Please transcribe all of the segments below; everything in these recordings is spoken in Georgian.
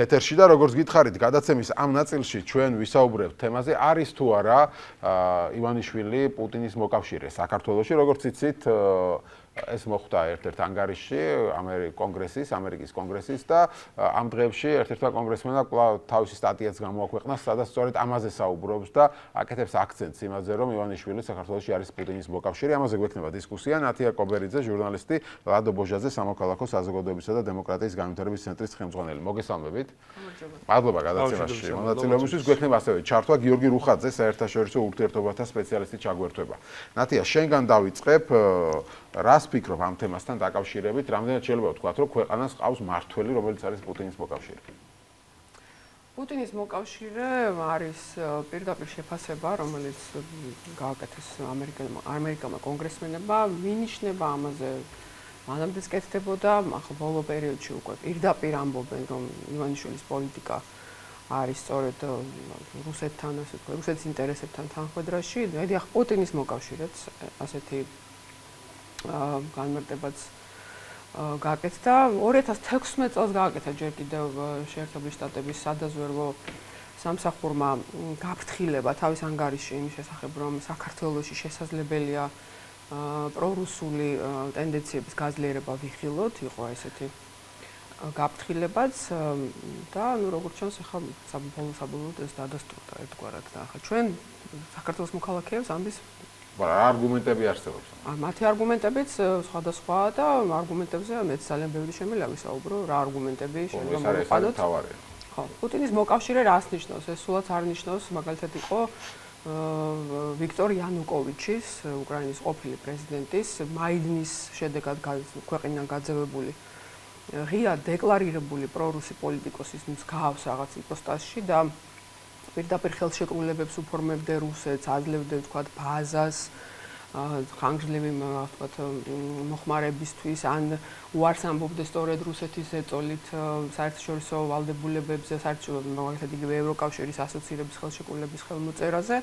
ეთერში და როგორც გითხარით, გადაცემის ამ ნაწილში ჩვენ ვისაუბრებთ თემაზე არის თუ არა ივანიშვილი პუტინის მოკავშირე საქართველოში, როგორც იცით, ეს მოხდა ერთ-ერთ ანგარიშში ამერიკის კონგრესის და ამ დღეებში ერთ-ერთმა კონგრესმენმა თავისი სტატიაც გამოაქვეყნა, სადაც სწორედ ამაზე საუბრობს და აკეთებს აქცენტს იმაზე, რომ ივანიშვილი საქართველოში არის პუტინის მოკავშირე. ამაზე გვექნება დისკუსია. ნათია კობერიძე, ჟურნალისტი, ლადო ბოჟაძე, სამოქალაქო საზოგადოებისა და დემოკრატიის განვითარების ცენტრის ხელმძღვანელი. მოგესალმებით. მადლობა გადაცემაში. მონაწილეობისთვის გვექნება ასევე ჩართვა გიორგი რუხაძე, საერთაშორისო ურთიერთობათა სპეციალისტი ჩაგვერთვება. ნათია, შენგან დავიწყებ. რას ფიქრობ ამ თემასთან დაკავშირებით? რამდენად შეიძლება ვთქვათ, რომ ქვეყანას ყავს მართველი, რომელიც არის პუტინის მოკავშირე? პუტინის მოკავშირე არის პირდაპირ შეფასება, რომელიც გააკეთეს ამერიკელმა კონგრესმენებმა, მინიშნება ამაზე მანამდეც კეთდებოდა, ახლა ბოლო პერიოდში უკვე პირდაპირ ამბობენ, რომ ივანიშვილის პოლიტიკა არის სწორედ რუსეთთან, ასე ვთქვათ, რუსეთის ინტერესებთან თანხვედრაში. ახლა პუტინის მოკავშირეც ასეთი განმარტებაც გააკეთა 2016 წელს გააკეთა ჯერ კიდევ შეერთებული შტატების სადაზვერვო სამსახურმა გაფრთხილება თავის ანგარიშში იმის შესახებ, რომ საქართველოში შესაძლებელია პრორუსული ტენდენციების გაძლიერება ვიხილოთ, იყო ესეთი გაფრთხილებაც და როგორც ჩანს, ახლა საბოლოოდ ეს დადასტურდა ერთგვარად და ახლა ჩვენ საქართველოს მოქალაქეებს ამის არგუმენტები არსებობს. მათი არგუმენტებიც სხვადასხვაა და არგუმენტებზე მეც ძალიან ბევრი შემიძლია ვისაუბრო, რა არგუმენტები შეიძლება მოვიყვანოთ. ხო, პუტინის მოკავშირე რას ნიშნავს? ეს სულაც არ ნიშნავს, მაგალითად იყო ვიქტორ იანუკოვიჩის, უკრაინის ყოფილი პრეზიდენტის, მაიდნის შედეგად ქვეყნიდან გაძევებული ღია დეკლარირებული პრორუსი პოლიტიკოსის მსგავს რაღაც იპოსტასში და პირდაპირ ხელშეკრულებებს უფორმებდა რუსეთს, აძლევდა თქვათ ბაზას ხანგრძლივი ვთქვათ მოხმარებისთვის, ან უარს ამბობდა სწორედ რუსეთის ზეწოლით საერთაშორისო ვალდებულებებზე, საერთაშორისო მაგალითად იგივე ევროკავშირის ასოცირების ხელშეკრულების ხელმოწერაზე.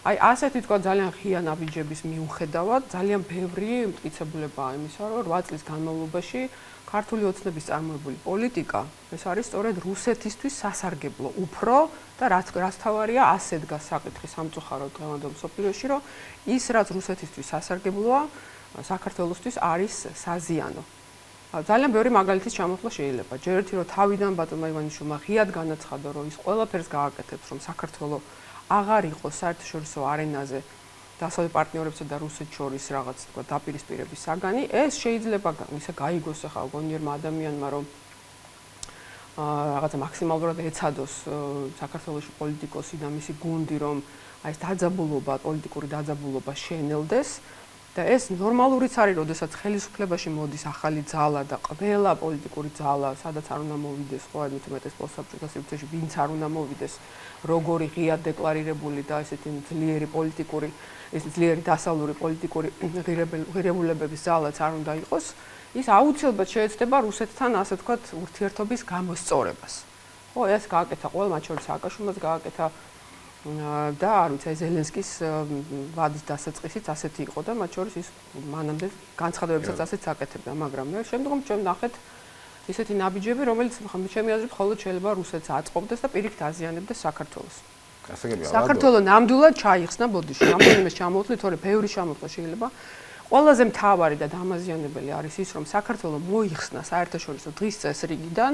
აი ასეთი თქვათ ძალიან ღია ნაბიჯების მიუხედავად, ძალიან ბევრი მტკიცებულებაა იმისა, რომ 8 წლის განმავლობაში ქართული ოცნების წარმოებული პოლიტიკა ეს არის სწორედ რუსეთისთვის სასარგებლო უფრო და რაც თავარია ასე დგას საკითხი სამწუხაროდ დღევანდელ მსოფლიოში, რომ ის რაც რუსეთისთვის სასარგებლოა, საქართველოსთვის არის საზიანო. ძალიან ბევრი მაგალითის ჩამოთვლა შეიძლება. ჯერ ერთი რომ თავიდან ბატონმა ივანიშვილმა ღიად განაცხადა, რომ ის ყველაფერს გააკეთებს, რომ საქართველო აღარ იყოს საერთაშორისო არენაზე დასავლეთ პარტნიორებსა და რუსეთს შორის რაღაც თქვა დაპირისპირების საგანი, ეს შეიძლება ისე გაიგოს ახლა გონიერმა ადამიანმა, რომ რაღაცა მაქსიმალურად ეცადოს საქართველოში პოლიტიკოსი და მისი გუნდი, რომ აი ეს დაძაბულობა, პოლიტიკური დაძაბულობა შეენელდეს და ეს ნორმალურიც არის, როდესაც ხელისუფლებაში მოდის ახალი ძალა და ყველა პოლიტიკური ძალა, სადაც არ უნდა მოვიდეს, ხო, აი მეტად პოსტსაბჭოთა სივრცეში ვინც არ უნდა მოვიდეს, როგორი ღიად დეკლარირებული და ესეთი ძლიერი პოლიტიკური ეს ძლიერი დასავლური პოლიტიკური ღირებულებების ძალაც არ უნდა იყოს, ის აუცილებლად შეეცდება რუსეთთან, ასე ვთქვათ, ურთიერთობის გამოსწორებას. ხო, ეს გააკეთა ყველა, მათ შორის სააკაშვილმაც გააკეთა და არ ვიცი, ზელენსკის ვადის დასაწყისიც ასეთი იყო და მათ შორის ის მანამდე განცხადებებსაც ასეც აკეთებდა, მაგრამ შემდგომ ჩვენ ნახეთ ისეთი ნაბიჯები, რომელიც ჩემი აზრით მხოლოდ შეიძლება რუსეთს აწყობდეს და პირიქით აზიანებდეს საქართველოს. საქართველო ნამდვილად ჩაიხსნა ბოდიში. რამდენიმე ჩამოვთვლით, თორე ბევრი ჩამოვთვლა შეიძლება. ყველაზე მთავარი და დამაზიანებელი არის ის, რომ საქართველო მოიხსნა საერთაშორისო დღის წესრიგიდან.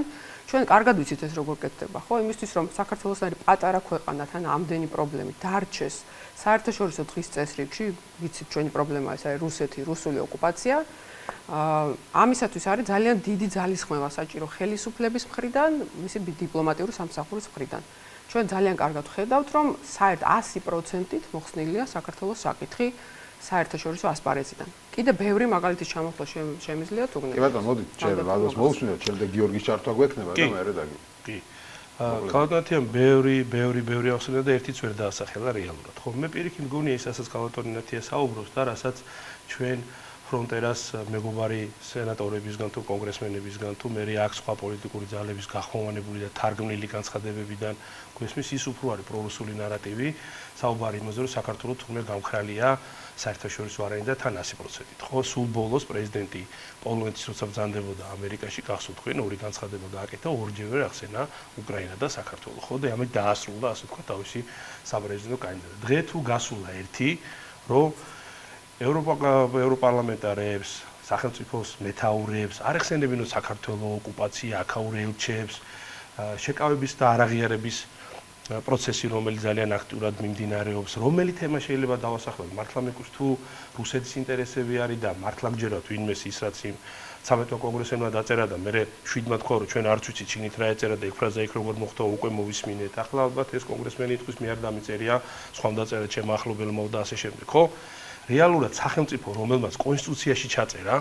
ჩვენ კარგად ვიცით ეს როგორ კეთდება, ხო? იმისთვის რომ საქართველოსნაირი პატარა ქვეყანათან ამდენი პრობლემი დარჩეს საერთაშორისო დღის წესრიგში, ვიცით ჩვენი პრობლემაა ეს არის რუსეთი, რუსული ოკუპაცია. ამისათვის არის ძალიან დიდი ძალისხმევა საჭირო ხელისუფლების მხრიდან, მისი დიპლომატიური სამსახურის მხრიდან. ჩვენ ძალიან კარგად ვხედავთ, რომ საერთოდ 100%-ით მოხსნილია საქართველოს საკითხი საერთაშორისო ასპარეზიდან. კიდე ბევრი მაგალითის ჩამოთვლა შემიძლია თუ გნებთ. კი ბატონო, მოდით, ჩვენ ლადოს მოვუსმინოთ, შემდეგ გიორგის ჩართვა გვექნება და მე რედაგი. კი. ქალბატონი ბევრი ახსენდა და ერთიც ვერ დაასახელა რეალურად. ხო, მე პირიქით მგონია ის, რასაც ქალბატონი ნათია საუბრობს და რასაც ჩვენ ფრონტერას მეგობარი სენატორებისგან თუ კონგრესმენებისგან თუ მე აქ სხვა პოლიტიკური ძალების გახმოვანებული და თარგმნილი განცხადებებიდან გვესმის ის უფრო არის პრორუსული ნარატივი საუბარი იმაზე რომ საქართველოს თურმე გამხრალია საერთაშორისო არენიდან და თან 100%-ით ხო სულ ბოლოს პრეზიდენტი პოლონეთის როცა ბრძანდებოდა ამერიკაში გახსოვთ თქვენ ორი განცხადება გააკეთა ორჯერ ახსენა უკრაინა და საქართველო ხო და ამით დაასრულა ასე თქვა თავისი საპრეზიდენტო კანდიდატი დღე თუ გასულა ერთი რომ ევროპარლამენტარებს, სახელმწიფოს მეთაურებს, არ ეხსენებინო საქართველოს ოკუპაცია, აქაურ ელჩებს, შეკავების და არაღიარების პროცესი, რომელიც ძალიან აქტიურად მიმდინარეობს, რომელი თემა შეიძლება დავასახელოთ, მართლა მეკუს თუ რუსეთის ინტერესები არის და მართლა გჯერათ ვინმეს ის რაც იმ 13 კონგრესმა დაწერა და მე შვიდმა თქვა რომ ჩვენ არც ვიცით ჩინით რა ეწერა და იქ ფრაზა იქ როგორ მოხდა უკვე მოვისმინეთ. ახლა ალბათ ეს კონგრესმენი იტყვის მე არ დამიწერია, სხვამ დაწერა ჩემ ახლობელმა და ასე შემდეგ, ხო? რეალურად სახელმწიფო რომელმაც კონსტიტუციაში ჩაწერა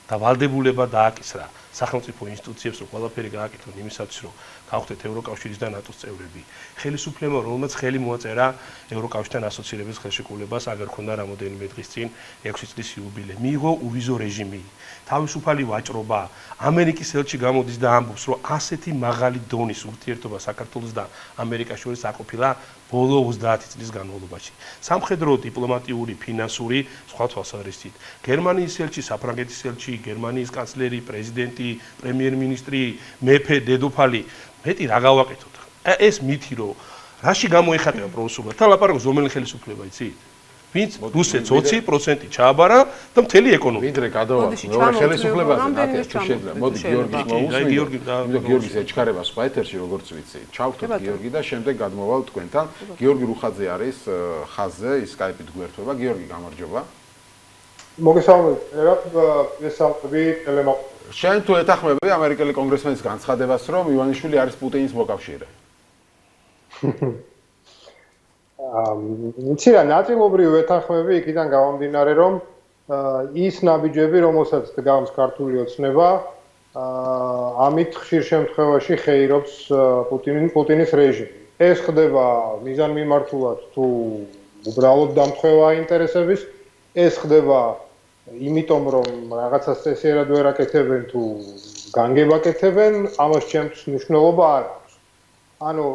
და ვალდებულება დააკისრა სახელმწიფო ინსტიტუციებს რომ ყველაფერი გააკეთონ იმისათვის რომ გავხდეთ ევროკავშირის და ნატოს წევრები ხელისუფლებამ რომელმაც ხელი მოაწერა ევროკავშირთან ასოცირების ხელშეკრულებას აგერ ქონდა რამოდენიმე დღის წინ 6 წლის იუბილე მიიღო უვიზო რეჟიმი თავისუფალი ვაჭრობა ამერიკის ელჩი გამოდის და ამბობს რომ ასეთი მაღალი დონის ურთიერთობა საქართველოს და ამერიკას შორის აკופილა ბოლო 30 წლის განმავლობაში. სამხედრო, დიპლომატიური, ფინანსური, სხვა თვალსაზრისით. გერმანიის ელჩი, საფრანგეთის ელჩი, გერმანიის კანცლერი, პრეზიდენტი, პრემიერ-მინისტრი, მეფე, დედოფალი, მეტი რა გავაკეთოთ? ეს მითი რომ რაში გამოიხატება პროფესორად? თან ლაპარაკობს რომელი ხელისუფლება იცით? ვინც რუსეთს 20% ჩააბარა და მთელი ეკონომიკა. ვიდრე გადავარდნ როგორ ხელისუფლებაზე ნათია თუ შეიძლება. მოდი გიორგის მოусმენთ. იმიტომ გიორგის ეჩქარება სხვა ეთერში როგორც ვიცი. ჩავხტოთ გიორგი და შემდეგ გადმოვალ თქვენთან. გიორგი რუხაძე არის ხაზზე, ის Skype-ით გვერდება. გიორგი გამარჯობა. მოგესალმებით. ესალმები ტელემაყ. შენ თუ ეთახმები ამერიკელი კონგრესმენის განცხადებას, რომ ივანიშვილი არის პუტინის მოკავშირე? იცი რა ნაწილობრივ ეთანხმები იქიდან გამომდინარე რომ ის ნაბიჯები რომელსაც დგამს ქართული ოცნება ამით ხშირ შემთხვევაში ხეირობს პუტინის რეჟიმი ეს ხდება მიზანმიმართულად თუ უბრალოდ დამთხევა ინტერესების ეს ხდება იმიტომ რომ რაღაცას წესიერად ვერ აკეთებენ თუ განგება აკეთებენ ამას ჩემთვის მნიშვნელობა არ აქვს ანუ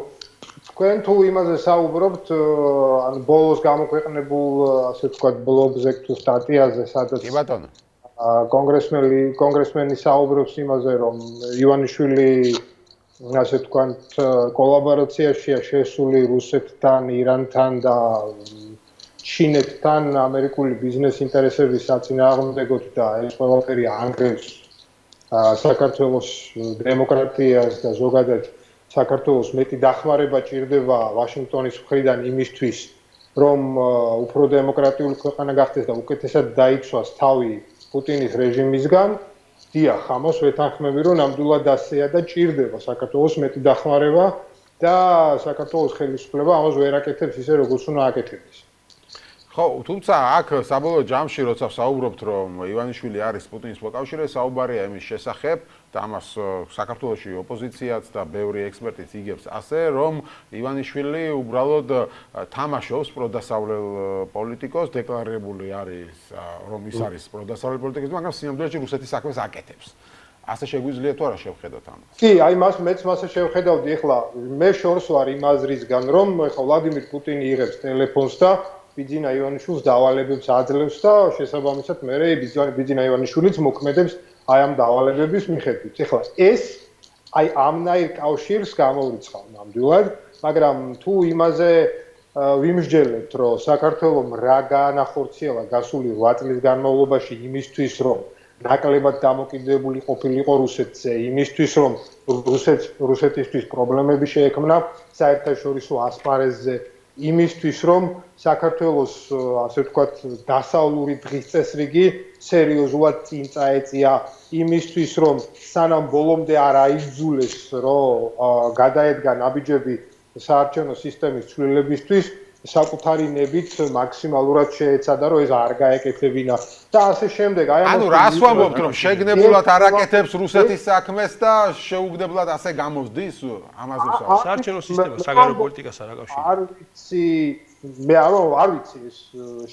თქვენ თუ იმაზე საუბრობთ ან ბოლოს გამოქვეყნებულ ასე ვთქვათ ბლოგზე თუ სტატიაზე სადაც კი ბატონო კონგრესმენი საუბრობს იმაზე რომ ივანიშვილი ასე ვთქვათ კოლაბორაციაშია შესული რუსეთთან, ირანთან და ჩინეთთან ამერიკული ბიზნეს ინტერესების საწინააღმდეგოდ და ეს ყველაფერი ანგრევს საქართველოს დემოკრატიას და ზოგადად საქართველოს მეტი დახმარება ჭირდება ვაშინგტონის მხრიდან იმისთვის, რომ უფრო დემოკრატიული ქვეყანა გახდეს და უკეთესად დაიცვას თავი პუტინის რეჟიმისგან, დიახ, ამას ვეთანხმები, რომ ნამდვილად ასეა და ჭირდება საქართველოს მეტი დახმარება და საქართველოს ხელისუფლება ამას ვერ აკეთებს ისე, როგორც უნდა აკეთებდეს. ხო, თუმცა აქ საბოლოო ჯამში როცა საუბრობთ, რომ ივანიშვილი არის პუტინის მოკავშირე, საუბარია იმის შესახებ და ამას საქართველოში ოპოზიციაც და ბევრი ექსპერტიც იგებს ასე, რომ ივანიშვილი უბრალოდ თამაშობს პროდასავლელ პოლიტიკოს, დეკლარირებული არის, რომ ის არის პროდასავლელ პოლიტიკოს, მაგრამ სინამდვილეში რუსეთის საქმეს აკეთებს. ასე შეგვიძლია თუ არა შევხედოთ ამას? კი, აი მეც მასე შევხედავდი, ეხლა მე შორს ვარ იმ აზრისგან, რომ ეხლა ვლადიმირ პუტინი იღებს ტელეფონს და ბიძინა ივანიშვილს დავალებებს აძლევს და შესაბამისად მე ბიძინა ივანიშვილიც მოქმედებს აი ამ დავალებების მიხედვით. ეხლა ეს აი ამნაირ კავშირს გამოვრიცხავ ნამდვილად, მაგრამ თუ იმაზე ვიმსჯელებთ, რომ საქართველოს რა გაანახორციელა გასული 8 წლის განმავლობაში იმისთვის, რომ ნაკლებად დამოკიდებული ყოფილიყო რუსეთზე, იმისთვის, რომ რუსეთისთვის პრობლემები შეექმნა საერთაშორისო ასპარეზზე იმისთვის რომ საქართველოს ასე ვთქვათ დასავლური დღის წესრიგი სერიოზულად წინ წაეწია იმისთვის რომ სანამ ბოლომდე არ აიძულეს რომ გადაედგა ნაბიჯები საარჩევნო სისტემის ცვლილებისთვის საკუთარი ნებით მაქსიმალურად შეეცადა რომ ეს არ გაეკეთებინა და ასე შემდეგ აი ანუ რას ვამბობთ რომ შეგნებულად არ აკეთებს რუსეთის საქმეს და შეუგდებლად ასე გამოსდის ამაზე ვსაუბრობ საარჩევნო სისტემა საგარეო პოლიტიკას არ აკავშირებს არ ვიცი მე არ ვიცი ეს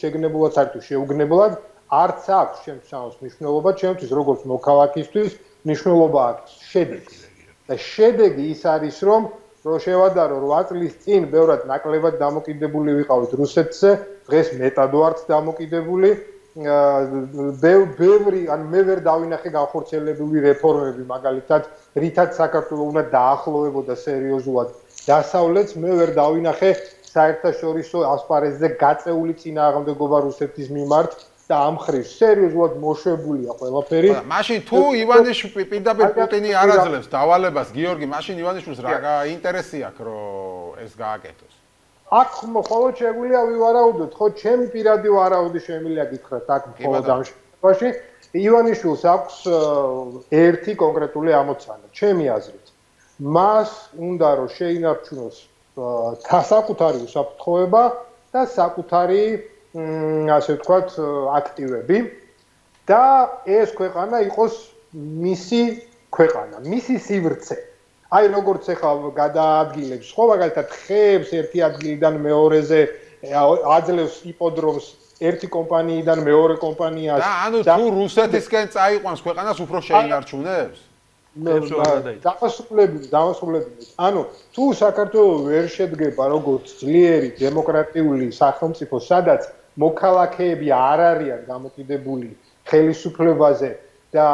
შეგნებულად არ თუ შეუგნებლად არც აქვს შემცავს მნიშვნელობა ჩემთვის როგორც მოქალაქისთვის მნიშვნელობა აქვს შედეგს და შედეგი ის არის რომ შევადარო 8 წლის წინ ბევრად ნაკლებად დამოკიდებული ვიყავით რუსეთზე დღეს მეტად ვართ დამოკიდებული ბევრი ან მე ვერ დავინახე განხორციელებული რეფორმები მაგალითად რითაც საქართველოს უნდა დაახლოვებოდა სერიოზულად დასავლეთს მე ვერ დავინახე საერთაშორისო ასპარეზზე გაწეული წინააღმდეგობა რუსეთის მიმართ და ამ ხრივ სერიოზულად მოშვებულია ყველაფერი. მაშინ თუ ივანიშვილი პირდაპირ პუტინი არ აძლევს დავალებას გიორგი, მაშინ ივანიშვილს რა ინტერესი აქვს რომ ეს გააკეთოს? აქ მხოლოდ შეგვიძლია ვივარაუდოთ, ხო, ჩემი პირადი ვარაუდი შემიძლია გითხრათ აქ მხოლოდ ამ შემთხვევაში. ივანიშვილს აქვს ერთი კონკრეტული ამოცანა, ჩემი აზრით. მას უნდა რომ შეინარჩუნოს საკუთარი უსაფრთხოება და საკუთარი ასე ვთქვათ, აქტივები და ეს ქვეყანა იყოს მისი ქვეყანა, მისი სივრცე. აი როგორც ახლა გადაადგილებს, ხო, მაგალითად ხეებს ერთი ადგილიდან მეორეზე აძლევს იპოდრომს ერთი კომპანიიდან მეორე კომპანიას და ანუ თუ რუსეთისკენ წაიყვანს ქვეყანას უფრო შეინარჩუნებს? დავასრულებინეთ. ანუ თუ საქართველოს ვერ შედგება როგორც ძლიერი დემოკრატიული სახელმწიფო, სადაც მოქალაქეები არ არიან დამოკიდებული ხელისუფლებაზე და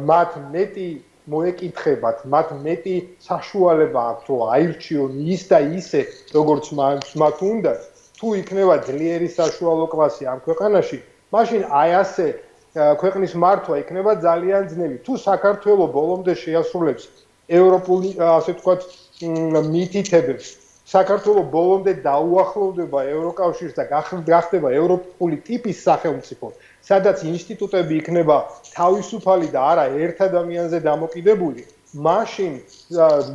მათ მეტი მოეკითხებათ, მათ მეტი საშუალება აქვთ, რომ აირჩიონ ის და ისე, როგორც მათ უნდათ, თუ იქნება ძლიერი საშუალო კლასი ამ ქვეყანაში, მაშინ აი ასე ქვეყნის მართვა იქნება ძალიან ძნელი. თუ საქართველოს ბოლომდე შეასრულებს ევროპული, ასე ვთქვათ, მითითებებს, საქართველოს ბოლომდე დაუახლოვდება ევროკავშირს და გახდება ევროპული ტიპის სახელმწიფო, სადაც ინსტიტუტები იქნება თავისუფალი და არა ერთ ადამიანზე დამოკიდებული, მაშინ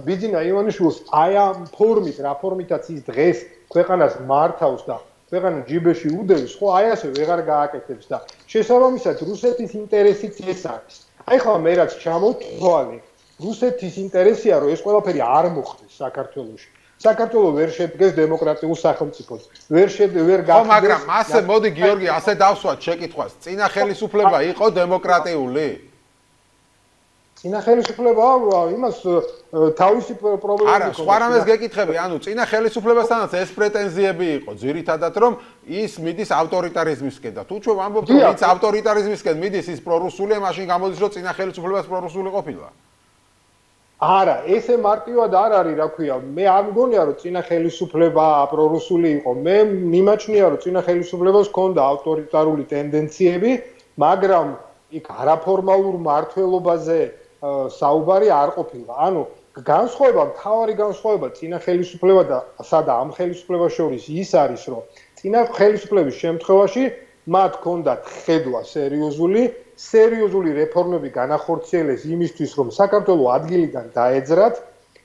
ბიძინა ივანიშვილს აი ამ ფორმით, რა ფორმითაც ის დღეს ქვეყანას მართავს და ქვეყანა ჯიბეში უდევს, ხო, აი ასე ვეღარ გააკეთებს და შესაბამისად რუსეთის ინტერესიც ეს არის. აი ხა მე რაც ჩამოვთვალე, რუსეთის ინტერესია, რომ ეს ყველაფერი არ მოხდეს საქართველოში. საქართველოს ვერ შედგეს დემოკრატიულ სახელმწიფოს. ვერ გახდეს. მაგრამ ასე მოდი გიორგი, ასე დავსვათ შეკითხვას. წინა ხელისუფლება იყო დემოკრატიული? წინა ხელისუფლება იმას თავისი პრობლემები არა, სხვა რამეს გეკითხები, ანუ წინა ხელისუფლებასთანაც ეს პრეტენზიები იყო, ძირითადად რომ ის მიდის ავტორიტარიზმისკენ და თუ ჩვენ ვამბობთ რომ ის ავტორიტარიზმისკენ მიდის ის პრორუსულია, მაშინ გამოდის რომ წინა ხელისუფლებას პრორუსული ყოფილა. არა, ესე მარტივად არ არის, რა ქვია, მე არ მგონია რომ წინა ხელისუფლება პრორუსული იყო. მე მიმაჩნია რომ წინა ხელისუფლებას ჰქონდა ავტორიტარული ტენდენციები, მაგრამ იქ არაფორმალურ მმართველობაზე საუბარი არ ყოფილა. ანუ განსხვავება, მთავარი განსხვავება წინა ხელისუფლება და სადა ამ ხელისუფლებას შორის ის არის, რომ წინა ხელისუფლების შემთხვევაში მათ ჰქონდათ ხედვა სერიოზული რეფორმები განახორციელეს იმისთვის, რომ საქართველოს ადგილიდან დაეძრათ,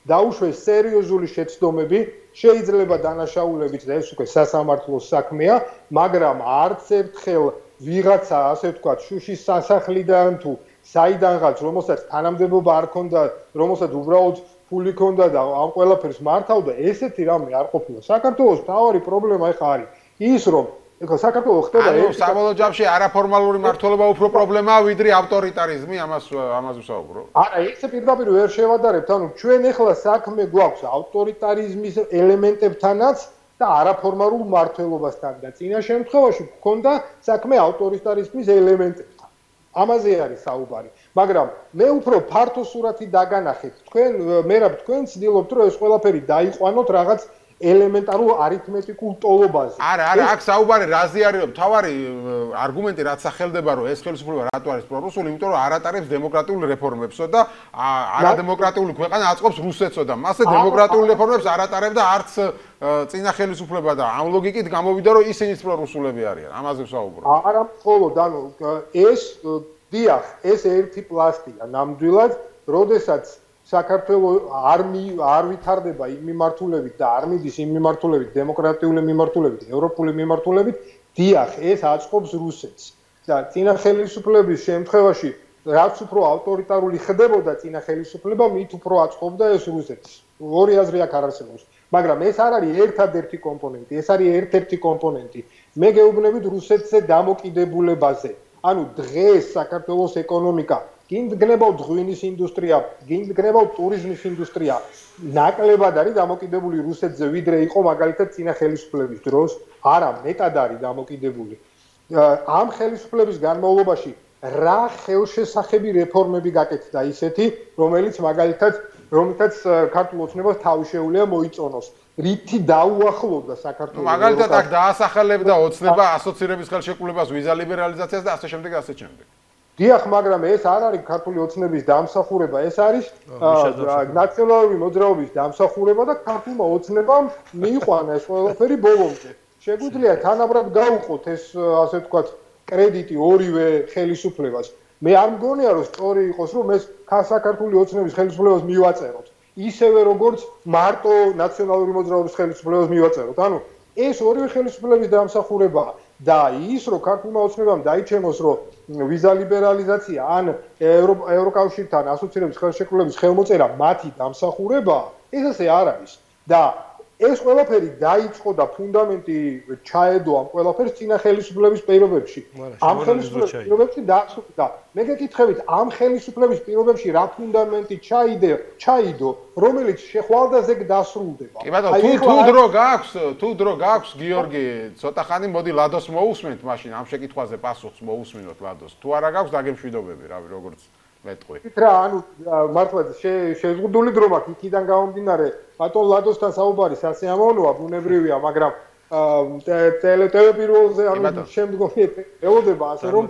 დაუშვეს სერიოზული შეცდომები, შეიძლება დანაშაულებით და ეს უკვე სასამართლოს საქმეა, მაგრამ არც ერთხელ ვიღაცა, ასე ვთქვათ, შუშის სასახლიდან თუ საიდანღაც, რომელსაც თანამდებობა არ ჰქონდა, რომელსაც უბრალოდ ფული ჰქონდა და ამ ყველაფერს მართავდა, ესეთი რამე არ ყოფილა. საქართველოს მთავარი პრობლემა ეხა არის ის, რომ ეხლა საქართველოს ხდება ანუ საბოლოო ჯამში არაფორმალური მმართველობა უფრო პრობლემაა ვიდრე ავტორიტარიზმი, ამას ვსაუბრობ. არა, ესე პირდაპირ ვერ შევადარებთ, ანუ ჩვენ ეხლა საქმე გვაქვს ავტორიტარიზმის ელემენტებთანაც და არაფორმალურ მმართველობასთან და წინა შემთხვევაში გქონდა საქმე ავტორიტარიზმის ელემენტებთან. ამაზე არის საუბარი. მაგრამ მე უფრო ფართო სურათი დაგანახეთ. თქვენ ცდილობთ რომ ეს ყველაფერი დაიყვანოთ რაღაც ელემენტარულ არითმეტიკულ ტოლობაზე. არა, აქ საუბარი რაზე არის, რომ თავარი არგუმენტი რაც სახელდება, რომ ეს ხელისუფლება რატო არის პრორუსული, იმიტომ რომ არ ატარებს დემოკრატიულ რეფორმებსო და არადემოკრატიული ქვეყანა აწყობს რუსეთსო და მასე დემოკრატიულ რეფორმებს არ ატარებდა არც წინა ხელისუფლება და ამ ლოგიკით გამოვიდა, რომ ისინიც პრორუსულები არიან. ამაზე ვსაუბრობ. არა მხოლოდ, ანუ ეს ერთი პლასტია ნამდვილად, როდესაც საქართველოს არ ვითარდება იმ მიმართულებით და არ მიდის იმ მიმართულებით, დემოკრატიული მიმართულებით, ევროპული მიმართულებით, დიახ, ეს აწყობს რუსეთს. და წინა ხელისუფლების შემთხვევაში, რაც უფრო ავტორიტარული ხდებოდა წინა ხელისუფლება, მით უფრო აწყობდა ეს რუსეთს. ორი აზრი აქ არ არსებობს. მაგრამ ეს არ არის ერთადერთი კომპონენტი, ეს არის ერთ-ერთი კომპონენტი. მე გეუბნებით რუსეთზე დამოკიდებულებაზე. ანუ დღეს საქართველოს ეკონომიკა გინდგნებავთ ღვინის ინდუსტრია, გინდგნებავთ ტურიზმის ინდუსტრია, ნაკლებად არის დამოკიდებული რუსეთზე, ვიდრე იყო მაგალითად წინა ხელისუფლების დროს, არა, მეტად არის დამოკიდებული. ამ ხელისუფლების განმავლობაში რა ხელშესახები რეფორმები გაკეთდა ისეთი, რომელიც მაგალითად რომლითაც ქართულ ოცნებას თავი შეუძლია მოიწონოს. რითი დაუახლოვდა საქართველოს. მაგალითად აქ დაასახელებდა ოცნება ასოცირების ხელშეკრულებას, ვიზა ლიბერალიზაციას და ასე შემდეგ და ასე შემდეგ. დიახ, მაგრამ ეს არ არის ქართული ოცნების დამსახურება, ეს არის ნაციონალური მოძრაობის დამსახურება და ქართულმა ოცნებამ მიიყვანა ეს ყველაფერი ბოლომდე. შეგვიძლია თანაბრად გავუყოთ ეს, ასე ვთქვათ, კრედიტი ორივე ხელისუფლებას. მე არ მგონია, რომ სწორი იყოს, რომ ეს საქართველოს ოცნების ხელისუფლებას მივაწეროთ. ისევე როგორც მარტო ნაციონალური მოძრაობის ხელისუფლებას მივაწეროთ. ანუ ეს ორივე ხელისუფლების დამსახურებაა და ის რომ ქართულმა ოცნებამ დაიჩემოს რომ ვიზა ლიბერალიზაცია ან ევროკავშირთან ასოცირების ხელშეკრულების ხელმოწერა მათი დამსახურებაა, ეს ასე არ არის. და ეს ყველაფერი დაიწყო და ფუნდამენტი ჩაედო ამ ყველაფერს წინა ხელისუფლების პირობებში. ამ ხელისუფლების პირობებში დაასრულა. მე გეკითხებით, ამ ხელისუფლების პირობებში რა ფუნდამენტი ჩაიდო, რომელიც შეხვალდაზე დასრულდება. კი ბატონო, თუ დრო გაქვს, გიორგი, ცოტა ხანი მოდი ლადოს მოусმენთ მაშინ ამ შეკითხვაზე პასუხს მოусმინოთ ლადოს. თუ არა გაქვს, დაგემშვიდობები, რავი, როგორც მეტყვი. რა, ანუ მართლა შეზღუდული დრო მაქვს, იქიდან გამომდინარე, ბატონ ლადოსთან საუბარი სასიამოვნოა, ბუნებრივია, მაგრამ ტელეპირველზე ანუ შემდგომი ელოდება ასე რომ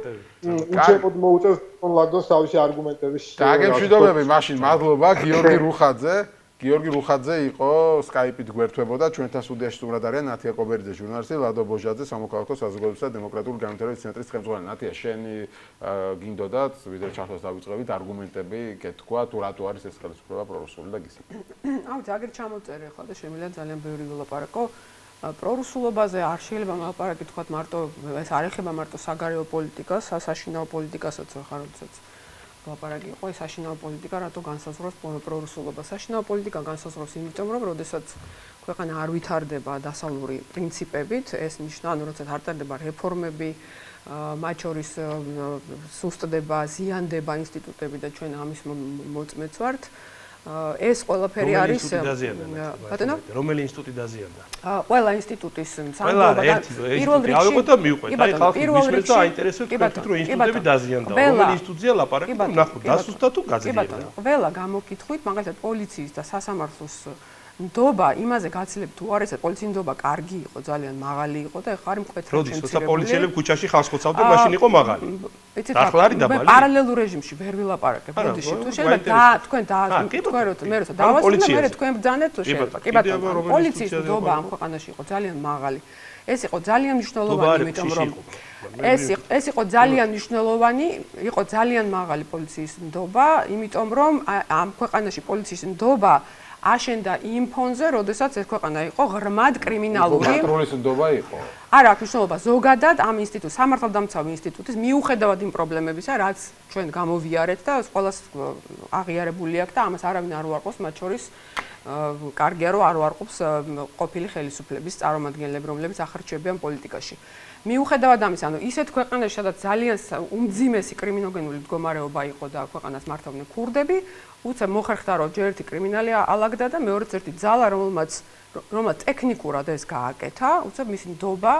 უჩემოდ მოუწევს ბატონ ლადოს თავისი არგუმენტების. დაგემშვიდობები მაშინ, მადლობა გიორგი რუხაძე. გიორგი რუხაძე იყო Skype-ით გვერდთვებოდა ჩვენთან სტუდიაში სტუმრად არიან ნათია კობერიძე, ჟურნალისტი, ლადო ბოჟაძე, სამოქალაქო საზოგადოებისა და დემოკრატიული განვითარების ცენტრის ხელმძღვანელი. ნათია, შენი გინდოდათ, ვიდრე ჩართვას დავიწყებით, არგუმენტები გეთქვა, თუ რატო არის ეს ხელისუფლება პრორუსული და გისი. ავი, აგერ ჩამოწერე ხო და შემიძლია ძალიან ბევრი ვილაპარაკო. პრორუსულობაზე არ შეიძლება მალაპარაკი თქვა მარტო ეს არ ეხება მარტო საგარეო პოლიტიკას, საშინაო პოლიტიკასაც ხარ როდესაც ლაპარაკი იყო ეს საშინაო პოლიტიკა რატო განსაზღვრავს პრორუსულობას. საშინაო პოლიტიკა განსაზღვრავს იმიტომ რომ როდესაც ქვეყანა არ ვითარდება დასავლური პრინციპებით, ეს ნიშნავს ანუ როდესაც არ ტარდება რეფორმები, მათ შორის სუსტდება, ზიანდება ინსტიტუტები და ჩვენ ამის მოწმეც ვართ. ეს ყველაფერი არის ბატონო რომელი ინსტიტუტი დაზიანდა? ყველა ინსტიტუტის სამთავრობო და პირველ რიგში ავიღოთ და მივყვეთ. აი ხალხი მისმენს და აინტერესებს თქვით რომ ინსტიტუტები დაზიანდა. რომელი ინსტიტუცია ლაპარაკი და ნახოთ დასუსტა თუ გაძლიერდა. ყველა გამოკითხვით, მაგალითად პოლიციის და სასამართლოს ნდობა იმაზე გაცილებით თუ არ ეს პოლიციის ნდობა კარგი იყო, ძალიან მაღალი იყო და ეხლა არის მკვეთრად შემცირებული. როდის როცა პოლიციელები ქუჩაში ხალხს ხოცავდნენ, მაშინ იყო მაღალი. ახლა არის დაბალი. პარალელურ რეჟიმში ვერ ვილაპარაკებ, როდის თუ შეიძლება თქვენ მე როცა დავასრულე, მე თქვენ ბრძანეთ თუ შეიძლება. კი ბატონო, პოლიციის ნდობა ამ ქვეყანაში იყო ძალიან მაღალი. ეს იყო ძალიან მნიშვნელოვანი, იმიტომ რომ ეს იყო ძალიან მნიშვნელოვანი, იყო ძალიან მაღალი პოლიციის ნდობა, იმიტომ რომ ამ ქვეყანაში პოლიციის ნდობა აშენდა იმ ფონზე, როდესაც ეს ქვეყანა იყო ღრმად კრიმინალური. კონტროლის ნდობა იყო. არ აქვს მნიშვნელობა ზოგადად ამ ინსტიტუტს, სამართალდამცავი ინსტიტუტის მიუხედავად იმ პრობლემებისა, რაც ჩვენ გამოვიარეთ და ყველას აღიარებული აქვს და ამას არავინ არ უარყოფს, მათ შორის კარგია რომ არ უარყოფს ყოფილი ხელისუფლების წარმომადგენლები, რომლებიც ახარჩევიან პოლიტიკაში. მიუხედავად ამისა, ანუ ისეთ ქვეყანაში, სადაც ძალიან უმძიმესი კრიმინოგენული მდგომარეობა იყო და ქვეყანას მართავდნენ ქურდები, უცებ მოხერხდა რომ ჯერ ერთი კრიმინალი ალაგდა და მეორეც ერთი ძალა, რომელმაც ტექნიკურად ეს გააკეთა, უცებ მისი ნდობა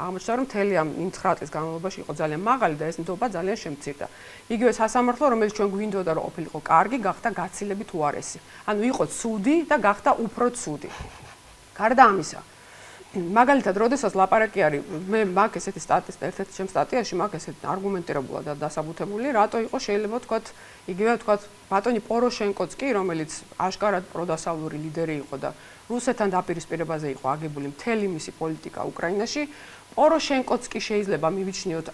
აღმოჩნდა რომ მთელი ამ 9 წლის განმავლობაში იყო ძალიან მაღალი და ეს ნდობა ძალიან შემცირდა. იგივე სასამართლო, რომელიც ჩვენ გვინდოდა რომ ყოფილიყო კარგი, გახდა გაცილებით უარესი. ანუ იყო ცუდი და გახდა უფრო ცუდი. გარდა ამისა, მაგალითად, როდესაც ლაპარაკი არის, მე მაგ ესეთი სტატისტიკა ერთ-ერთ ჩემ სტატიაში მაგ ესეთი არგუმენტირებულად და დასაბუთებული, რატო იყო შეიძლება ვთქვათ, იგივე ვთქვათ, ბატონი პოროშენკოც კი, რომელიც აშკარად პროდასავლური ლიდერი იყო და რუსეთთან დაპირისპირებაზე იყო აგებული მთელი მისი პოლიტიკა უკრაინაში, პოროშენკოც კი შეიძლება მივიჩნიოთ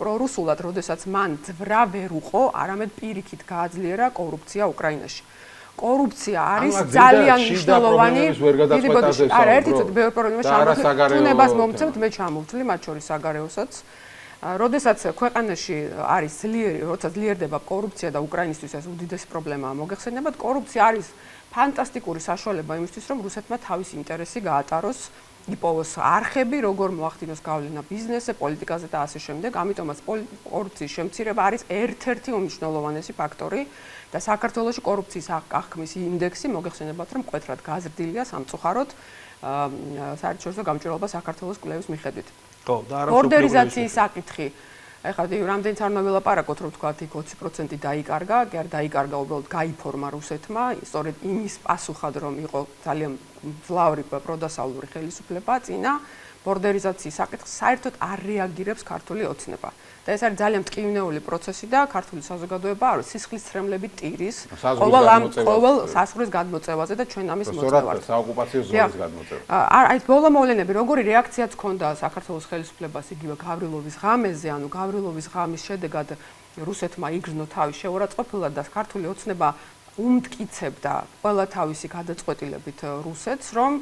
პრორუსულად, როდესაც მან ძვრა ვერ უყო, არამედ პირიქით გააძლიერა კორუფცია უკრაინაში. კორუფცია არის ძალიან მნიშვნელოვანი. არა, ერთი წუთი ბევრი პრობლემა ჩამოვთვლი. თუნებას მომცემთ, მე ჩამოვთვლი, მათ შორის საგარეოსაც. როდესაც ქვეყანაში არის ძლიერი, როცა ძლიერდება კორუფცია და უკრაინისთვის ეს უდიდესი პრობლემაა მოგეხსენებათ, კორუფცია არის ფანტასტიკური საშუალება იმისთვის, რომ რუსეთმა თავისი ინტერესი გაატაროს, იპოვოს არხები, როგორ მოახდინოს გავლენა ბიზნესზე, პოლიტიკაზე და ასე შემდეგ. ამიტომაც კორუფციის შემცირება არის ერთ-ერთი უმნიშვნელოვანესი ფაქტორი და საქართველოში კორუფციის აღქმის ინდექსი მოგეხსენებათ, რომ მკვეთრად გაზრდილია სამწუხაროდ საერთაშორისო გამჭვირვალობა საქართველოს კვლევის მიხედვით. ხო, და არა ბორდერიზაციის საკითხი. ეხლა რამდენიც არ ვილაპარაკოთ, რომ თქვათ იქ 20% დაიკარგა, კი არ დაიკარგა, უბრალოდ გაიფორმა რუსეთმა, სწორედ იმის პასუხად, რომ იყო ძალიან მძლავრი პროდასავლური ხელისუფლება წინა ბორდერიზაციის საკითხს საერთოდ არ რეაგირებს ქართული ოცნება. და ეს არის ძალიან მტკივნეული პროცესი და ქართული საზოგადოება არის სისხლის ცრემლებით ტირის ყოველ საზღვრის გადმოწევაზე და ჩვენ ამის მოწევართ. სწორად საოკუპაციო ზონის გადმოწევა. აი ბოლო მოვლენები როგორი რეაქციაც ჰქონდა საქართველოს ხელისუფლებას იგივე გავრილოვის ღამეზე, ანუ გავრილოვის ღამის შედეგად რუსეთმა იგრძნო თავის შეურაცხყოფილად და ქართული ოცნება უმტკიცებდა ყველა თავისი გადაწყვეტილებით რუსეთს, რომ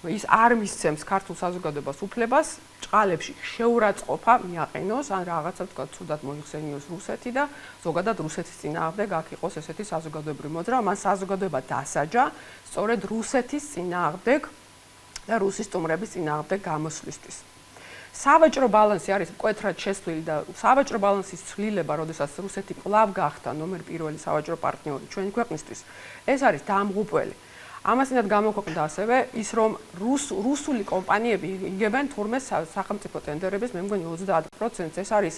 ის არ მისცემს ქართულ საზოგადოებას უფლებას ჭყალებში შეურაცხყოფა მიაყენოს ან რაღაცა თქვა ცუდად მოიხსენიოს რუსეთი და ზოგადად რუსეთის წინააღმდეგ აქ იყოს ესეთი საზოგადოებრივი მოძრაობა. მან საზოგადოება დასაჯა სწორედ რუსეთის წინააღმდეგ და რუსის სტუმრების წინააღმდეგ გამოსვლისთვის. სავაჭრო ბალანსი არის მკვეთრად შესვლილი და სავაჭრო ბალანსის ცვლილება, როდესაც რუსეთი კვლავ გახდა ნომერ პირველი სავაჭრო პარტნიორი ჩვენი ქვეყნისთვის, ეს არის დამღუპველი. ამასთანავე გამოქვეყნდა ასევე ის, რომ რუსული კომპანიები იგებენ თურმე სახელმწიფო ტენდერების, მე მგონი 30%-ს, ეს არის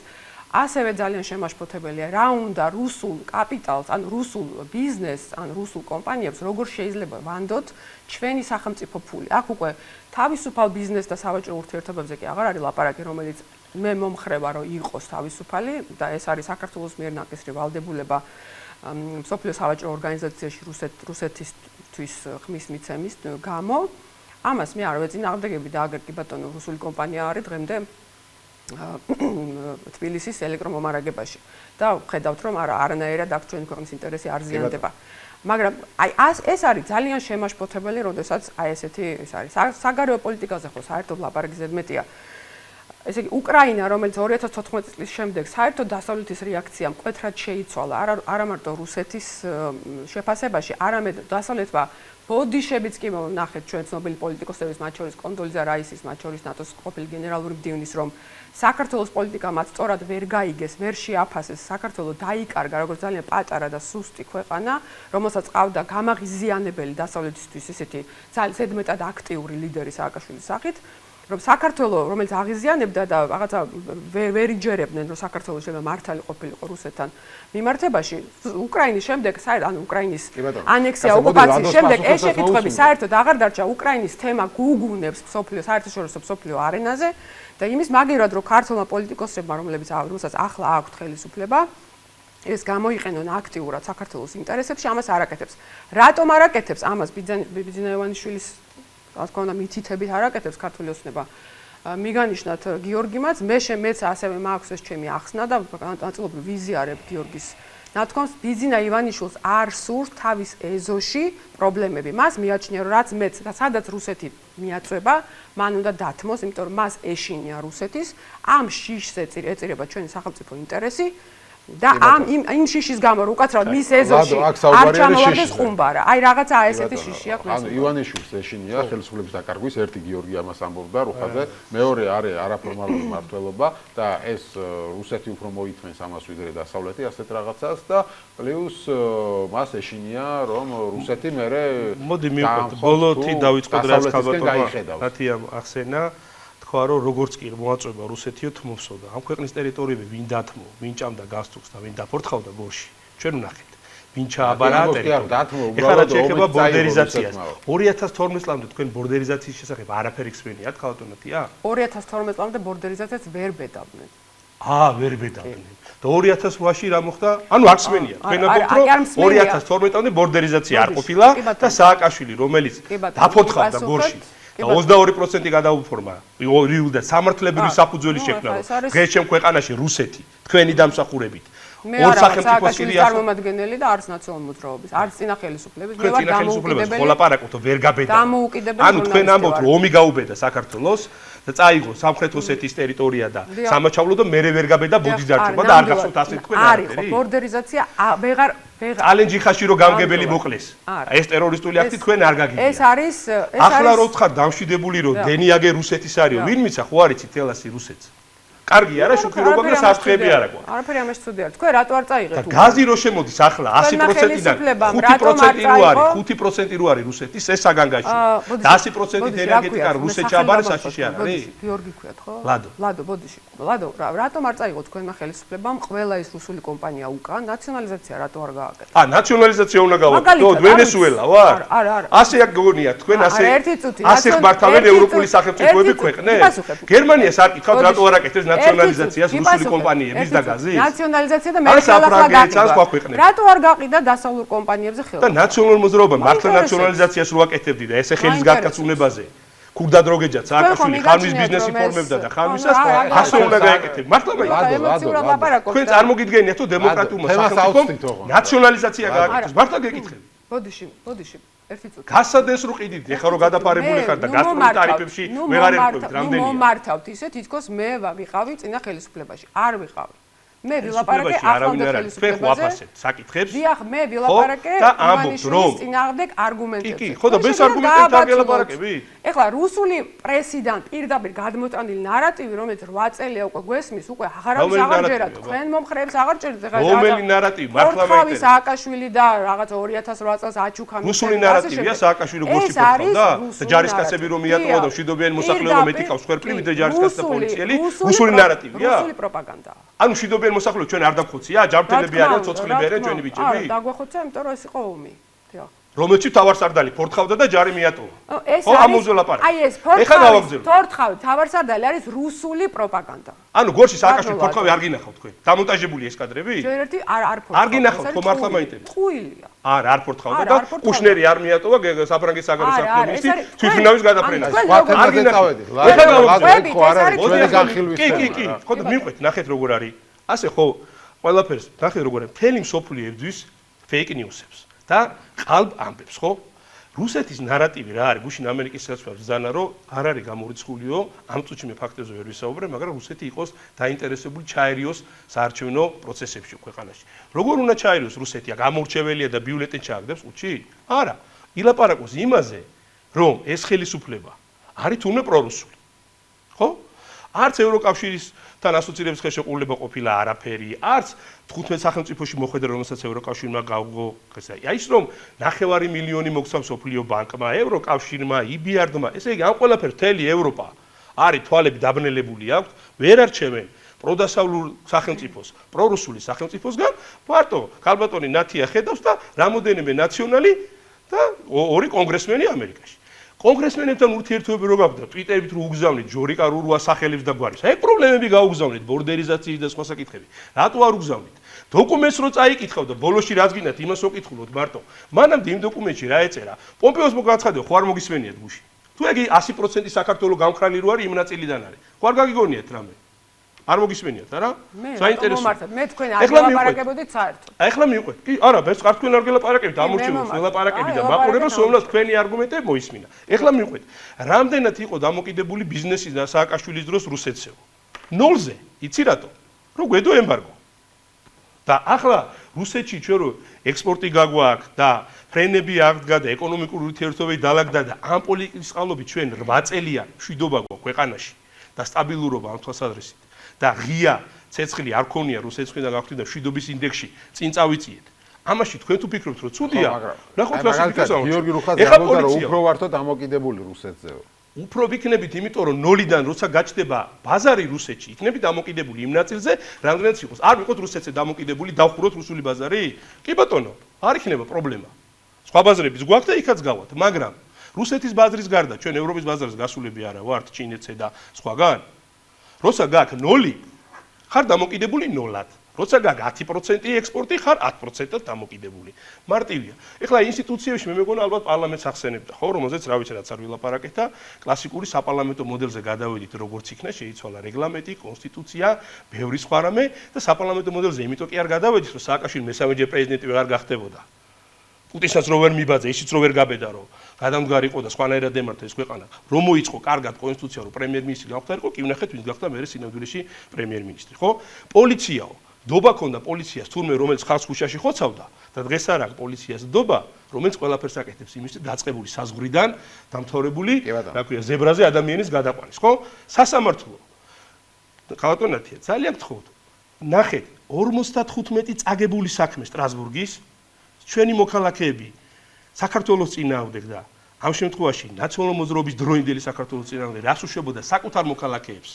ასევე ძალიან შემაშფოთებელია, რა უნდა რუსულ კაპიტალს, ან რუსულ ბიზნესს, ან რუსულ კომპანიებს როგორ შეიძლება ვანდოთ ჩვენი სახელმწიფო ფული. აქ უკვე თავისუფალ ბიზნეს და სავაჭრო ურთიერთობებზე კი აღარ არის ლაპარაკი, რომელიც მე მომხრება, რომ იყოს თავისუფალი და ეს არის საქართველოს მიერ ნაკისრი ვალდებულება მსოფლიო სავაჭრო ორგანიზაციაში რუსეთისთვის ხმის მიცემის გამო. ამას მე არ ვეწინააღმდეგები და აგერ კი ბატონო რუსული კომპანია არის დღემდე თბილისის ელექტრომომარაგებაში და ხედავთ რომ არანაირად აქ ჩვენი ქვეყნის ინტერესი არ ზიანდება. მაგრამ აი ეს არის ძალიან შემაშფოთებელი, როდესაც აი ესეთი ეს არის საგარეო პოლიტიკაზე ხო საერთოდ ლაპარაკი ზედმეტია. ესე იგი უკრაინა, რომელიც 2014 წლის შემდეგ საერთოდ დასავლეთის რეაქცია მკვეთრად შეიცვალა, არა მარტო რუსეთის შეფასებაში, არამედ დასავლეთმა ბოდიშებიც კი ნახეთ ჩვენ ცნობილი პოლიტიკოსების, მათ შორის კონდოლიზა რაისის, მათ შორის ნატოს ყოფილი გენერალური მდივნის, რომ საქართველოს პოლიტიკა მათ სწორად ვერ გაიგეს, ვერ შეაფასეს, საქართველო დაიკარგა როგორც ძალიან პატარა და სუსტი ქვეყანა, რომელსაც ყავდა გამაღიზიანებელი დასავლეთისთვის ესეთი ზედმეტად აქტიური ლიდერი სააკაშვილის სახით. რომ საქართველო, რომელიც აღიზიანებდა და რაღაცა ვერ იჯერებდნენ, რომ საქართველო შეიძლება მართალი ყოფილიყო რუსეთთან მიმართებაში, უკრაინის შემდეგ, ანუ უკრაინის ანექსია, ოკუპაციის შემდეგ ეს შეკითხვები საერთოდ აღარ დარჩა. უკრაინის თემა გუგუნებს საერთაშორისო მსოფლიო არენაზე და იმის მაგივრად, რომ ქართულმა პოლიტიკოსებმა, რომლებიც რუსეთს ახლა აქვთ ხელისუფლება, ეს გამოიყენონ აქტიურად საქართველოს ინტერესებში, ამას არ აკეთებს. რატომ არ აკეთებს ამას ბიძინა ივანიშვილის რა თქმა უნდა მითითებით არ აკეთებს ქართული ოცნება. მიგანიშნათ გიორგიმაც, მეც ასევე მაქვს ეს ჩემი ახსნა და ნაწილობრივ ვიზიარებ გიორგის ნათქვამს, ბიძინა ივანიშვილს არ სურს თავის ეზოში პრობლემები. მას მიაჩნია, რომ რაც მეც და სადაც რუსეთი მიაწვება, მან უნდა დათმოს, იმიტომ რომ მას ეშინია რუსეთის, ამ შიშს ეწირება ჩვენი სახელმწიფო ინტერესი. და იმ შიშის გამო უკაცრავად მის ეზოში არ ჩამოვარდეს ხუმბარა. აი რაღაცა ესეთი შიში აქვს. ანუ ივანიშვილს ეშინია ხელისუფლების დაკარგვის, ერთი გიორგი ამას ამბობდა რუხაზე, მეორე არის არაფორმალური მმართველობა და ეს რუსეთი უფრო მოითმენს ამას ვიდრე დასავლეთი ასეთ რაღაცას და პლუს მას ეშინია რომ რუსეთი მერე მოდი მივყვეთ ბოლოთი დავიწყოთ რაც ხალბატონმა რათი ახსენა რომ როგორც კი მოაწვება რუსეთიო თმოვსო და ამ ქვეყნის ტერიტორიები ვინ დათმო, ვინ ჭამდა გასტუქს და ვინ დაფორთხავდა გორში. ჩვენ ვნახეთ. ვინ ჩააბარა ტერიტორიას. ეხლა შეეხება ბორდერიზაციას. 2012 წლამდე თქვენ ბორდერიზაციის შესახებ არაფერი ხსენიათ, ხალბატონათია? 2012 წლამდე ბორდერიზაციას ვერ ბედავდნენ. ვერ ბედავდნენ. და 2008-ში რა მოხდა? ანუ არ ხსენიათ. თქვენ ამბობთ რომ 2012 წლამდე ბორდერიზაცია არ ყოფილა და სააკაშვილი რომელიც დაფორთხავდა გორში და 22% გადაუფორმა რიულ და სამართლებრივი საფუძველი შექმნა. დღეს ჩემ ქვეყანაში რუსეთი თქვენი დამსახურებით ორ სახელმწიფოს კიდე წარმომადგენელი და არც ნაციონალური მოძრაობის, არც წინა ხელისუფლების, მე ვარ დამოუკიდებელი. ხოლაპარაკობთ ვერ გაბედა. დამოუკიდებელი. ანუ თქვენ ამბობთ რომ ომი გაუბედა საქართველოს და წაიღო სამხრეთ ოსეთის ტერიტორია და სამაჩავლო და მერე ვერ გაბედა ბოდიძარჭობა და არ გახსოვთ ასე თქვენ არის ხო ბორდერიზაცია ვეღარ ალენჯი ხაში რომ გამგებელი მოყლეს. ეს ტერორისტული აქტი თქვენ არ გაგიგია. ეს არის ახლა რო ხარ დამშვიდებული რომ დენიაგე რუსეთის არისო, ვინ მიცა ხო არიცი თელასი რუსეთს? კარგი არა შუქირობა და საფრთხეები არა გვაქვს. არაფერი ამაში ცუდი არ. თქვენ რატო არ წაიღეთ? და გაზი რო შემოდის ახლა 100%-დან 5% რო არის, 5% რო არის რუსეთის ეს საგანგაში. და 100% ენერგეტიკა რუსეთში აბარე საშიში არ არის? გიორგი ქვიათ ხო? ლადო, ბოდიში. ლადო, რატომ არ წაიღოთ თქვენმა ხელისუფლებამ ყველა ის რუსული კომპანია უკან ნაციონალიზაცია რატო არ გააკეთეთ? ნაციონალიზაცია უნდა გავაკეთოთ, ვენესუელა ვარ? არა. ასე აქ გონია, თქვენ ასე ხმართავენ ევროპული სახელმწიფოები ქვეყნებს? გერმანიას არ კითხავთ რატო არ აკეთებს ნაციონალიზაციას რუსული კომპანიების და გაზის? ნაციონალიზაცია და მე ხელახლა გაყიდა. რატო არ გაყიდა დასავლურ კომპანიებზე ხელახლა? და ნაციონალურ მოძრაობამ მართლა ნაციონალიზაციას რო აკეთებდი და ესე ხელის გაკაცუნებაზე ქურდა დროგეჯაც სააკაშვილი ხანვის ბიზნესი ფორმებდა და ხანვისას ასე უნდა გააკეთებდი. მართლა თქვენ წარმოგიდგენიათ თუ დემოკრატიულმა სახელმწიფომ ნაციონალიზაცია გააკეთოს? მართლა გეკითხები. ბოდიში. ერთი წუთი. გასადეს რო ყიდით, ეხლა რო გადაფარებული ხარ და გასტროლ ტარიფებში ვეღარ ერკვევით რამდენია. მომართავთ ისე თითქოს მე ვიყავი წინა ხელისუფლებაში. არ ვიყავი. მე ვილაპარაკე ახლანდელ ხელისუფლებაზე. ხო, ვაფასებთ საკითხებს. დიახ, მე ვილაპარაკე იმანიშვილის წინააღმდეგ არგუმენტებზე. კი, ხო და ეს არგუმენტები არ გელაპარაკებით? ეხლა რუსული პრესიდან პირდაპირ გადმოტანილი ნარატივი, რომელიც 8 წელია უკვე გვესმის, უკვე აღარავის აღარ ჯერა თქვენ მომხრეებს აღარ ჭერთ ეხლა. რომელი ნარატივი? მართლა მაინტერესებს. სააკაშვილი და რაღაც 2008 წელს აჩუქამი. რუსული ნარატივია სააკაშვილი გორში ფოთქავდა და ჯარისკაცები რომ მიატყუა და მშვიდობიანი მოსახლეობა მეტიკავს ხერფლი ვიდრე ჯარისკაცი და პოლიციელი. რუსული ნარატივია? რუსული პროპაგანდაა. ანუ მშვიდობიანი მოსახლეობა ჩვენ არ დაგხოცია, ჯანმრთელები არიან, ცოცხლები არიან ჩვენი ბიჭები? არა, დაგვეხოცია, იმიტომ რომ ეს იყო ომი. დიახ. რომელში თავარსარდალი ფორთხავდა და ჯარი მიატოვა. ეს არის აი ეს ფორთხავი, თავარსარდალი არის რუსული პროპაგანდა. ანუ გორში სააკაშვილი ფორთხავი არ გინახავთ თქვენ? დამონტაჟებული ეს კადრები? ჯერ ერთი არ ფორთხავ. არ გინახავთ, ხო მართლა მაინტერესებს? ყუილია. არა, არ საფრანგეთსავდა და კუშნერი არ მიატოვა საფრანგეთის საგარეო საქმეთა მინისტრი თვითმფრინავის გადაფრენას. არ გინახავთ. ლადო, ხო არ არის ჩვენი განხილვის. კი. ხო და მიყვეთ, ნახეთ როგორ არის. ასე ხო, ყველაფერს ნახეთ როგორ არის. მთელი მსოფლიო ებძვის ფეიქ ნიუსებს და ყალბ ამბებს, ხო? რუსეთის ნარატივი რა არის? გუშინ ამერიკის საზღვარგარეთ ბრძანა, რომ არ არის გამორიცხულიო, ამ წუთში მე ფაქტებზე ვერ ვისაუბრებ, მაგრამ რუსეთი იყოს დაინტერესებული ჩაერიოს საარჩევნო პროცესებში ქვეყანაში. როგორ უნდა ჩაერიოს რუსეთი? გამორჩეველია და ბიულეტენი ჩააგდებს ყუთში? არა. ილაპარაკოს იმაზე, რომ ეს ხელისუფლება არის თუნდაც პრორუსული. ხო? არც ევროკავშირის თან ასოცირების ხელშეყრილობა ყოფილა არაფერი, არც 15 სახელმწიფოში მოხვედრა, რომელსაც ევროკავშირმა გაუგო, ესე იგი, ის რომ 9 მილიონი მოგცავს სოფლიო ბანკმა, ევროკავშირმა, EBRD-მა, ესე იგი, ამ ყველაფერს მთელი ევროპა არის თვალები დაბნელებული აქვს, ვერ არჩევენ პროდასავლურ სახელმწიფოს, პრორუსული სახელმწიფოსგან, მარტო ქალბატონი ნათია ხედავს და რამოდენიმე ნაციონალი და ორი კონგრესმენი ამერიკაში. კონგრესმენებთან ურთიერთობები რო გაგვდა, ტვიტერით რო უგზავნით ჯორიკა რურუა სახელებს და გვარის. აი პრობლემები გაუგზავნით, ბორდერიზაციის და სხვა საკითხები. რატო არ უგზავნით? დოკუმენტს რო წაიკითხავ და ბოლოში რაც გინდათ, იმას ვაკითხულობთ მარტო. მანამდე იმ დოკუმენტში რა ეწერა? პომპეოს მოგაცხადე, ხო არ მოგისმენიათ გუში. თუ ეგ 100% საქართველოს გამხრალი რო არის, იმ ნაწილიდან არის. ხო არ გაგიგონიათ რამე? არ მოგისმენიათ, არა? საინტერესო. მე თქვენ არ გელაპარაკებოდით საერთოდ. ეხლა მიყვეთ. კი, არა, მე წყარ თქვენ არ გელაპარაკებით, ამორჩეულს ველაპარაკები და მაყურებელს სულაც თქვენი არგუმენტები მოისმინა. ეხლა მიყვეთ. რამდენად იყო დამოკიდებული ბიზნესის და სააკაშვილის დროს რუსეთსეო? 0-ზე. იცი რატო? რომ გვედო ემბარგო. და ახლა რუსეთში ჩვენ რო ექსპორტი გაგვაქვს და ფრენები აღდგა და ეკონომიკური ურთიერთობები დაალაგდა და ამ პოლიტიკის წყალობით ჩვენ 8 წელია მშვიდობა გვაქვს ქვეყანაში და სტაბილურობა ამ თვალსაზრისით. და ღია ცეცხლი არ ქონია რუსეთის მხრიდან გახვდით და მშვიდობის ინდექსში წინ წავიწიეთ. ამაში თქვენ თუ ფიქრობთ რომ ცუდია? ნახოთ რა შეიძლება. გიორგი რუხაძე ამბობდა რომ უფრო ვართო დამოკიდებული რუსეთზეო. უფრო ვიქნებით, იმიტომ რომ 0-დან როცა გაჩნდება ბაზარი რუსეთში, იქნებით დამოკიდებული იმ ნაწილზე, რამდენიც იყოს. არ ვიყოთ რუსეთზე დამოკიდებული, დავხუროთ რუსული ბაზარი? კი ბატონო, არ იქნება პრობლემა. სხვა ბაზრებიც გვაქვს და იქაც გავართ, მაგრამ რუსეთის ბაზრის გარდა ჩვენ ევროპის ბაზარზე გასულები არა ვართ, ჩინეთზე და სხვაგან. როცა გაქვს 0, ხარ დამოკიდებული 0-ად. როცა გაქვს 10% ექსპორტი, ხარ 10%-ად დამოკიდებული. მარტივია. ეხლა ინსტიტუციებში მე მეგონა ალბათ პარლამენტს ახსენებდა, ხო, რომელზეც რა ვიცი რაც არ ვილაპარაკეთ და კლასიკური საპარლამენტო მოდელზე გადავედით, როგორც იქნა, შეიცვალა რეგლამენტი, კონსტიტუცია, ბევრი სხვა რამე და საპარლამენტო მოდელზე იმიტომ კი არ გადავედით, რომ სააკაშვილი მესამეჯერ პრეზიდენტი ვეღარ გახდებოდა. პუტინსაც რო ვერ მიბაძე, ისიც რო ვერ გაბედა, რომ გადამდგარი იყო და სხვანაირად ემართა ეს ქვეყანა. რომ მოიწყო კარგად კონსტიტუცია, რომ პრემიერ-მინისტრი გავხდარიყო, კი ვნახეთ, ვინ გახდა მერე სინამდვილეში პრემიერ-მინისტრი, ხო? პოლიციაო, დობა ქონდა პოლიციას თურმე რომელიც ხალხს ქუჩაში ხოცავდა და დღეს არ აქვს პოლიციას დობა რომელიც ყველაფერს აკეთებს იმისთვის დაწყებული საზღვრიდან დამთავრებული რა ქვია ზებრაზე ადამიანის გადაყვანის ხო სასამართლო ქალბატონათია ძალიან გთხოვთ ნახეთ 55 წაგებული საქმე სტრასბურგის ჩვენი მოქალაქეები საქართველოს წინააღმდეგ და ამ შემთხვევაში ნაციონალური მოძრაობის დროინდელი საქართველოს წინააღმდეგ რას უშვებოდა საკუთარ მოქალაქეებს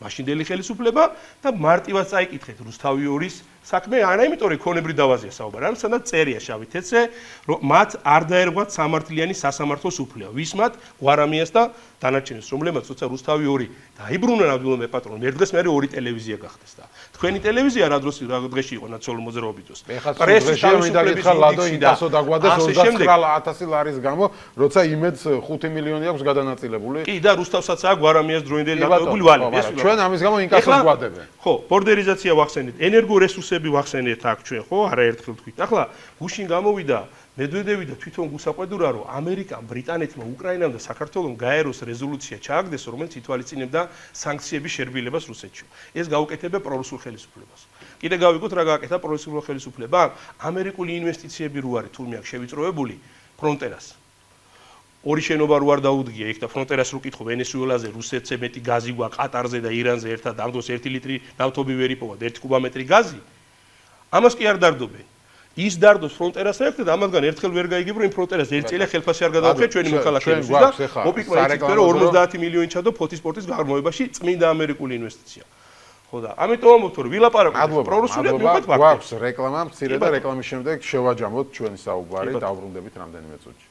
მაშინდელი ხელისუფლება და მარტივად წაიკითხეთ რუსთავი 2-ის საქმე, არა იმიტომ რომ ქონებრივ დავაზია საუბარი, არამედ სადაც წერია შავი თეთრზე, რომ მათ არ დაერღვათ სამართლიანი სასამართლოს უფლება. ვის მათ? გვარამიას და დანარჩენებს, რომლებმაც თორსა რუსთავი 2 დაიბრუნა ნამდვილად მეპატრონე. ერთ დღეს მე 2 ტელევიზია გახდეს და თქვენი ტელევიზია რა დღეში იყო ნაციონალური მოძრაობის დროს. პრესის თავისუფლების ლადო ინდასო დაგვადეს 29000 ლარის გამო, როცა იმედს 5 მილიონი აქვს გადანაწილებული. კი და რუსთავსაც აქვს გვარამიას დროინდელი დატოვებული ვალი. ჩვენ ამის გამო ინკასოს გვადებენ. ხო, ბორდერიზაცია ვახსენეთ, ენერგორესურსები ვახსენეთ აქ ჩვენ, ხო, არაერთხელ თქვით. ახლა გუშინ გამოვიდა მედვედევი და თვითონ გუსაყვედურა, რომ ამერიკამ, ბრიტანეთმა, უკრაინამ და საქართველომ გაეროს რეზოლუცია ჩააგდეს, რომელიც ითვალისწინებდა სანქციების შერბილებას რუსეთში. ეს გაუკეთებია პრორუსულ ხელისუფლებას. კიდე გავიგოთ რა გააკეთა პრორუსულ ხელისუფლებამ? ამერიკული ინვესტიციები რო არის თურმე აქ შევიწროებული ფრონტერას. ორი შენობა რო არ დაუდგია იქ და ფრონტერას რო კითხო ვენესუელაზე, რუსეთზე მეტი გაზი გვაქვს, ყატარზე და ირანზე ერთად ამ დროს 1 ლიტრი ნავთობი ვერ იპოვოთ, 1 კუბამეტრი გაზი. ამას კი არ დარდობენ. ის დარდოს ფრონტერას ერთად და ამათგან ერთხელ ვერ გაიგებ რომ იმ ფრონტერას ერთ წელი ხელფასი არ გადაუხდეთ ჩვენი მოქალაქეებისთვის და ოპიკმა იცით რომ 50 მილიონი ჩადო ფოთის სპორტის გაღრმავებაში წმინდა ამერიკული ინვესტიცია. ხო და ამიტომ ამბობთ რომ ვილაპარაკოთ პრორუსულია მივხვდეთ ფაქტი. გვაქვს რეკლამა მცირე და რეკლამის შემდეგ შევაჯამოთ ჩვენი საუბარი, დავბრუნდებით რამდენიმე წუთში.